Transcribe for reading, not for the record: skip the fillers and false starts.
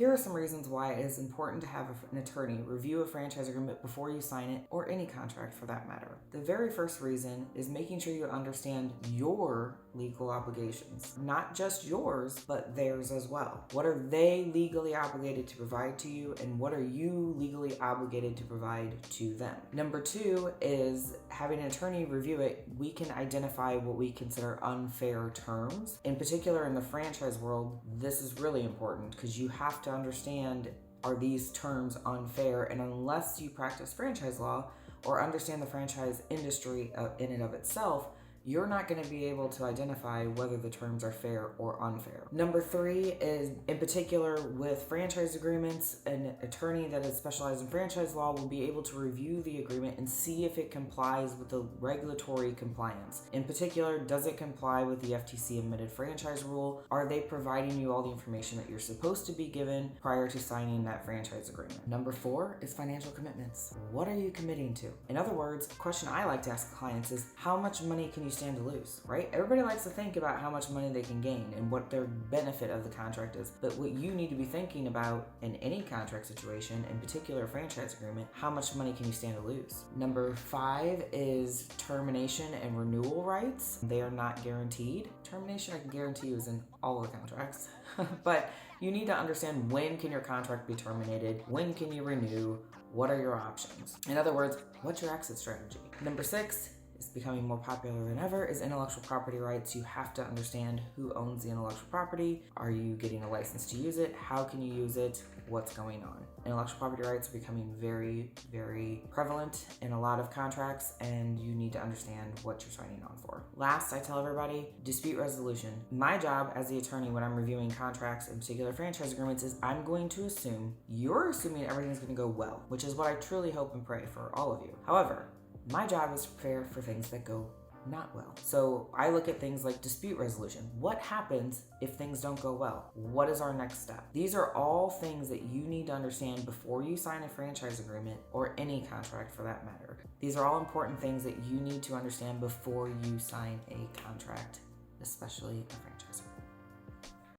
Here are some reasons why it is important to have an attorney review a franchise agreement before you sign it, or any contract for that matter. The very first reason is making sure you understand your legal obligations. Not just yours, but theirs as well. What are they legally obligated to provide to you, and what are you legally obligated to provide to them? Number two is having an attorney review it. We can identify what we consider unfair terms. In particular, in the franchise world, this is really important because you have to understand, are these terms unfair? And unless you practice franchise law or understand the franchise industry in and of itself, you're not going to be able to identify whether the terms are fair or unfair. Number three is, in particular with franchise agreements, an attorney that is specialized in franchise law will be able to review the agreement and see if it complies with the regulatory compliance. In particular, does it comply with the FTC admitted franchise rule? Are they providing you all the information that you're supposed to be given prior to signing that franchise agreement? Number four is financial commitments. What are you committing to? In other words, a question I like to ask clients is, how much money can you stand to lose, right? Everybody likes to think about how much money they can gain and what their benefit of the contract is. But what you need to be thinking about in any contract situation, in particular a franchise agreement, how much money can you stand to lose? Number five is termination and renewal rights. They are not guaranteed. Termination, I can guarantee you, is in all of the contracts. But you need to understand, when can your contract be terminated? When can you renew? What are your options? In other words, what's your exit strategy? Number six is becoming more popular than ever, is intellectual property rights. You have to understand who owns the intellectual property. Are you getting a license to use it? How can you use it? What's going on? Intellectual property rights are becoming very, very prevalent in a lot of contracts, and you need to understand what you're signing on for. Last, I tell everybody, dispute resolution. My job as the attorney when I'm reviewing contracts, in particular franchise agreements, is I'm going to assume you're assuming everything's going to go well, which is what I truly hope and pray for all of you. However, my job is to prepare for things that go not well. So I look at things like dispute resolution. What happens if things don't go well? What is our next step? These are all things that you need to understand before you sign a franchise agreement, or any contract for that matter. These are all important things that you need to understand before you sign a contract, especially a franchise agreement.